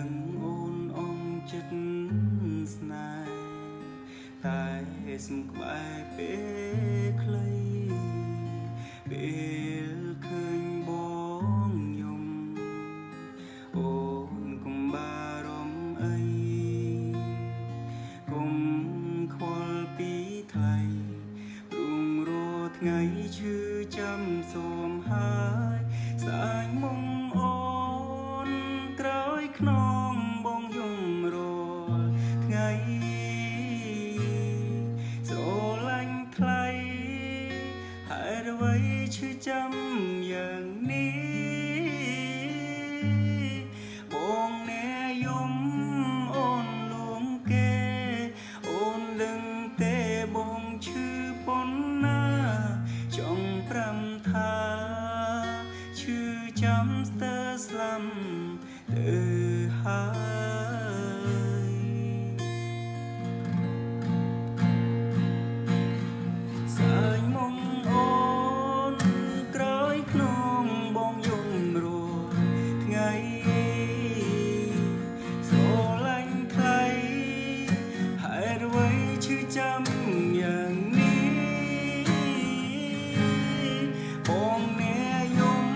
ដឹងអូនអងចិត្តស្នេហ៍តែស្មក្បែរពេលខ្លីពេលឃើញបងយំអូនកុំបារម្ភអីកុំខ្វល់ពីថ្លៃរួងរថ្ងៃឈឺចាំសូមហើយសាញមុំអូនក្រោយខ្នងបងយំរាល់ថ្ងៃស្រឡាញ់ថ្លៃហេតុអ្វីឈឺចាំយ៉ាងនេះបងអ្នកយំអូនលួងគេអូនដឹងទេបងឈឺប៉ុណ្ណាចង់ប្រាំថាឈឺចាំស្ទើរស្លាប់ទៅហើយសាញមុំអូនក្រោយខ្នងបងយំរួថ្ងៃស្រឡាញ់ថ្លៃហេតុអ្វីឈឺចាំយ៉ាងនេះបងអ្នកយំ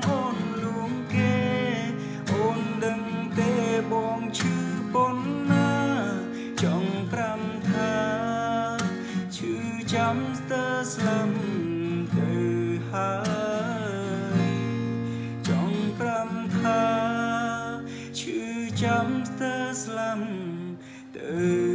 អូនលួងគេអូនដឹងទេបងឈឺប៉ុណ្ណាចង់ប្រាំថាឈឺចាំស្ទើរស្លាប់ទៅហើយចង់ប្រាំថាឈឺចាំស្ទើរស្លាប់ទៅ